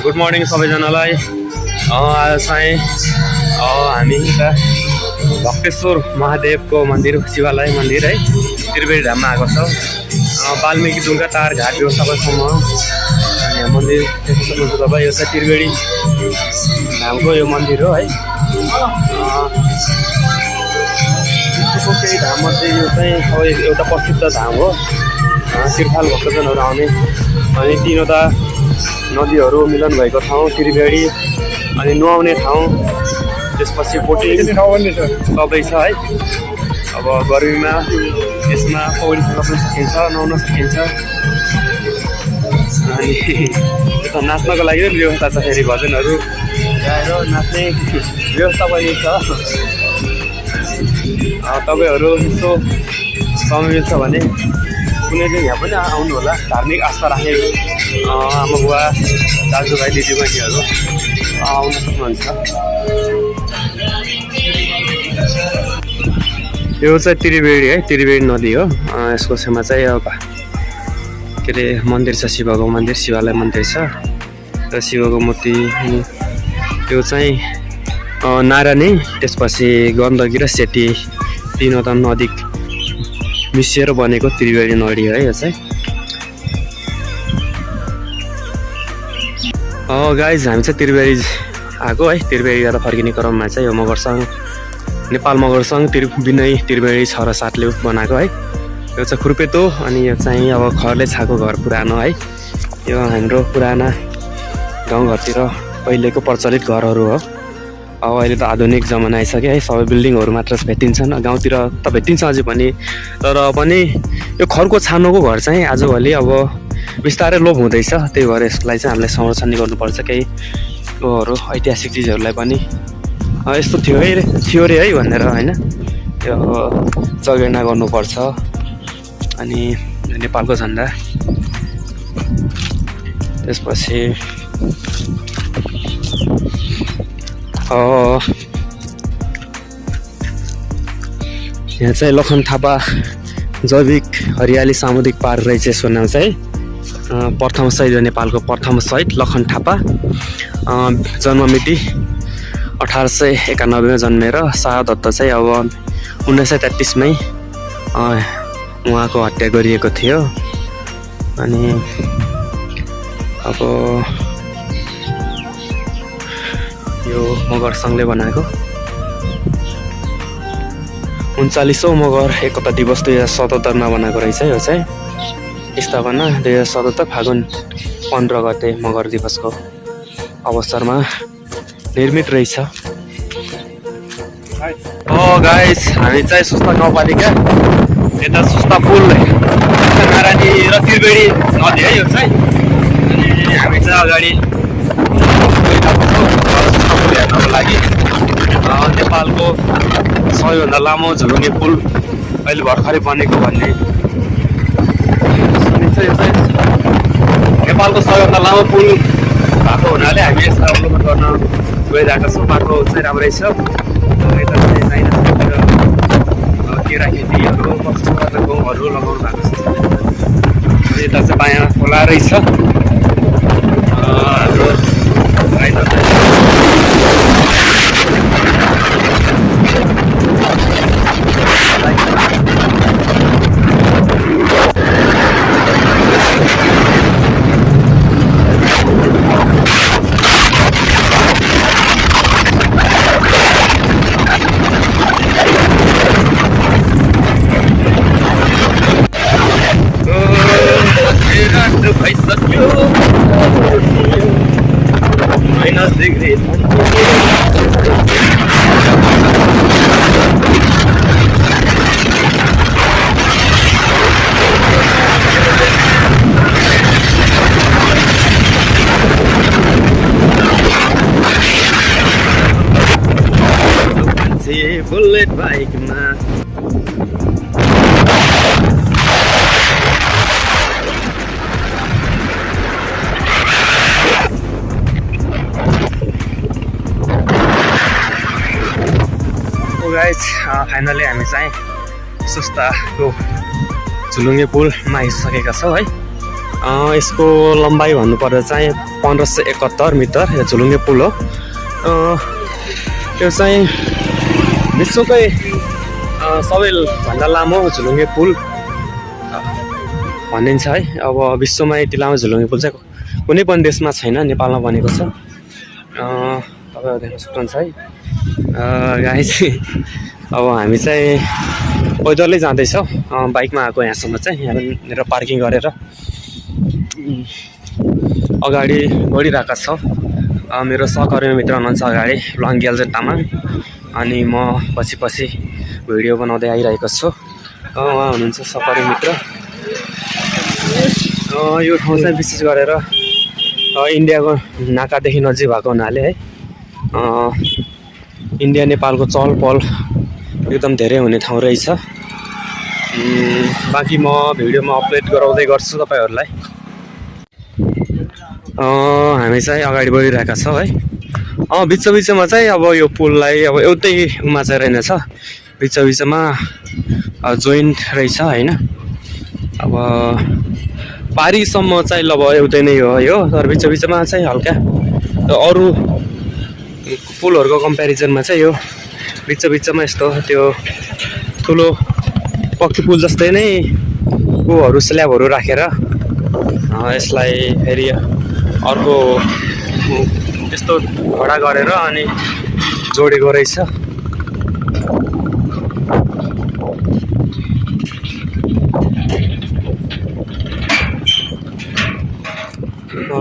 Good morning सबैजनालाई। आज चाहिँ हामी यता भक्तेश्वर महादेवको मन्दिर शिवालय मन्दिर है त्रिवेणी धाममा आएको छौँ। वाल्मीकि दुर्गा टार घाट व्यवस्थापनसम्म अनि मन्दिर देख्न सक्नुहुन्छ तपाईँ। यो चाहिँ त्रिवेणी धामको यो मन्दिर हो है। विश्वको केही धाममध्ये यो चाहिँ अब एउटा प्रसिद्ध धाम हो। तीर्थाल भक्तजनहरू आउने अनि तीनवटा नदीहरू मिलन भएको ठाउँ त्रिवेणी, अनि नुहाउने ठाउँ, त्यसपछि बोटिङ सबै छ है। अब गर्मीमा यसमा पौडी खेल्न पनि सकिन्छ, नुहाउन सकिन्छ। अनि यता नाच्नको लागि पनि व्यवस्था छ, फेरि भजनहरू गाएर नाच्ने व्यवस्था पनि छ। तपाईँहरू यस्तो समय मिल्छ भने कुनै दिन यहाँ पनि आउनु होला। धार्मिक आस्था राख्ने आमा बुवा दाजुभाइ दिदीबहिनीहरू आउन सक्नुहुन्छ। यो चाहिँ त्रिवेणी है, त्रिवेणी नदी हो। यसको छेउमा चाहिँ अब के अरे मन्दिर छ, शिवको मन्दिर, शिवालय मन्दिर छ र शिवको मूर्ति। यो चाहिँ नारायणी, त्यसपछि गण्डकी र सेती तीनवटा नदी मिसिएर बनेको त्रिवेणी नदी है यो चाहिँ। गाइज हामी चाहिँ त्रिवेणी आएको है। त्रिवेणीबाट फर्किने क्रममा चाहिँ यो मगरसङ्घ, नेपाल मगरसङ्घ विनय त्रिवेणी 6 र 7ले बनाएको है। यो चाहिँ खुर्पेतो, अनि यो चाहिँ अब खरले छाएको घर पुरानो है। यो हाम्रो पुराना गाउँघरतिर पहिलेको प्रचलित घरहरू हो। अब अहिले त आधुनिक जमाना आइसक्यो है, सबै बिल्डिङहरू मात्र भेटिन्छन्। गाउँतिर त भेटिन्छ अझै पनि, तर पनि यो खरको छानोको घर चाहिँ आजभोलि अब बिस्तारै लोप हुँदैछ। त्यही भएर यसलाई चाहिँ हामीले संरक्षण गर्नुपर्छ। केही योहरू ऐतिहासिक चिजहरूलाई पनि यस्तो थियो रे है भनेर होइन, यो जगेर्ना गर्नुपर्छ। अनि नेपालको झन्डा, त्यसपछि यहाँ चाहिँ लखन थापा जैविक हरियाली सामुदायिक पार्क रहेछ यसको नाम चाहिँ। प्रथम शहीद, नेपालको प्रथम शहीद लखन थापा। जन्म मिति 1891मा जन्मेर शहादत चाहिँ अब 1933मै उहाँको हत्या गरिएको थियो। अनि अब यो मगरसङ्घले बनाएको 39औं मगर एकता दिवस 2077मा बनाएको रहेछ यो चाहिँ। स्थापना 2077 फागुन 15 गते मगर दिवसको अवसरमा निर्मित रहेछ। गाइस हामी चाहिँ सुस्ता गाउँपालिका यता सुस्ता पुल नारायणी र त्रिवेणी नदी है यो चाहिँ। अनि हामी चाहिँ अगाडि हेर्नको लागि नेपालको सबैभन्दा लामो झुलुङ्गे पुल अहिले भर्खरै बनेको भन्ने सुनिन्छ। यो चाहिँ नेपालको सबैभन्दा लामो पुल भएको हुनाले हामी यसलाई अवलोकन गर्न गइरहेका छौँ। बाटो चाहिँ राम्रै छ। यता चाहिँ चाइनातिर केराखेतीहरू गहुँहरू लगाउनु भएको छ। यता चाहिँ बायाँ खोला रहेछ। बुलेट बाइकमा गाइस फाइनली हामी चाहिँ सुस्ताको झुलुङ्गे पुलमा आइसकेका छौँ है। यसको लम्बाइ भन्नुपर्दा चाहिँ 1571 मिटर यो झुलुङ्गे पुल हो। यो चाहिँ विश्वकै सबैभन्दा लामो झुलुङ्गे पुल भनिन्छ है। अब विश्वमा यति लामो झुलुङ्गे पुल चाहिँ कुनै पनि देशमा छैन, नेपालमा बनेको छ। तपाईँहरू देख्न सक्नुहुन्छ है। गाइस अब हामी चाहिँ पैदलै जाँदैछौँ, बाइकमा आएको यहाँसम्म चाहिँ, यहाँनिर पार्किङ गरेर अगाडि बढिरहेका छौँ। मेरो सहकर्मी मित्र हुनुहुन्छ अगाडि लङ्ग्यालजेन तामाङ, अनि म पछि पछि भिडियो बनाउँदै आइरहेको छु। उहाँ हुनुहुन्छ सहकर्मी मित्र। यो ठाउँ चाहिँ विशेष गरेर इन्डियाको नाकादेखि नजिक भएको हुनाले है इन्डिया नेपालको चहल पहल एकदम धेरै हुने ठाउँ रहेछ। बाँकी म भिडियोमा अपलोड गराउँदै गर्छु तपाईँहरूलाई। हामी चाहिँ अगाडि बढिरहेका छौँ है। बिचमा चाहिँ अब यो पुललाई अब एउटै उमा चाहिँ रहेनछ, बिचमा जोइन्ट रहेछ होइन। अब पारीसम्म चाहिँ अब एउटै नै हो यो, तर बिचमा चाहिँ हल्का अरू पुलहरूको कम्पेरिजनमा चाहिँ यो बिचमा यस्तो त्यो ठुलो पक्की पुल जस्तै नै कोहरू स्ल्याबहरू राखेर यसलाई फेरि अर्को यस्तो खडा गरेर अनि जोडेको रहेछ।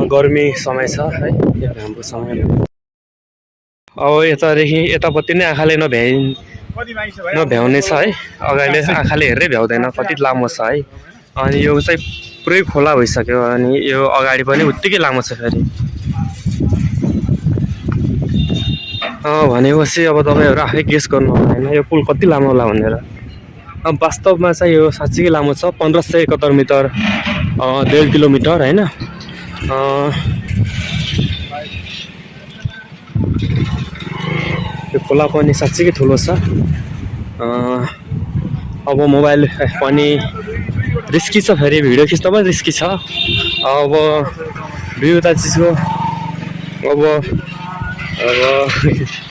गर्मी समय छ है, हाम्रो समय। अब यतापट्टि नै आँखाले नभ्याउने छ है। अगाडि आँखाले हेरेरै भ्याउँदैन, कति लामो छ है। अनि यो चाहिँ पुरै खोला भइसक्यो, अनि यो अगाडि पनि उत्तिकै लामो छ फेरि। भनेपछि अब तपाईँहरू आफै गेस गर्नु होइन यो पुल कति लामो होला भनेर। अब वास्तवमा चाहिँ यो साँच्चीकै लामो छ, 1571 मिटर, 1.5 किलोमिटर होइन। यो खोला पनि साँच्चीकै ठुलो छ। अब मोबाइल पनि रिस्की छ, फेरि भिडियो खिच्न पनि रिस्की छ। अब भिडियो त चिजको अब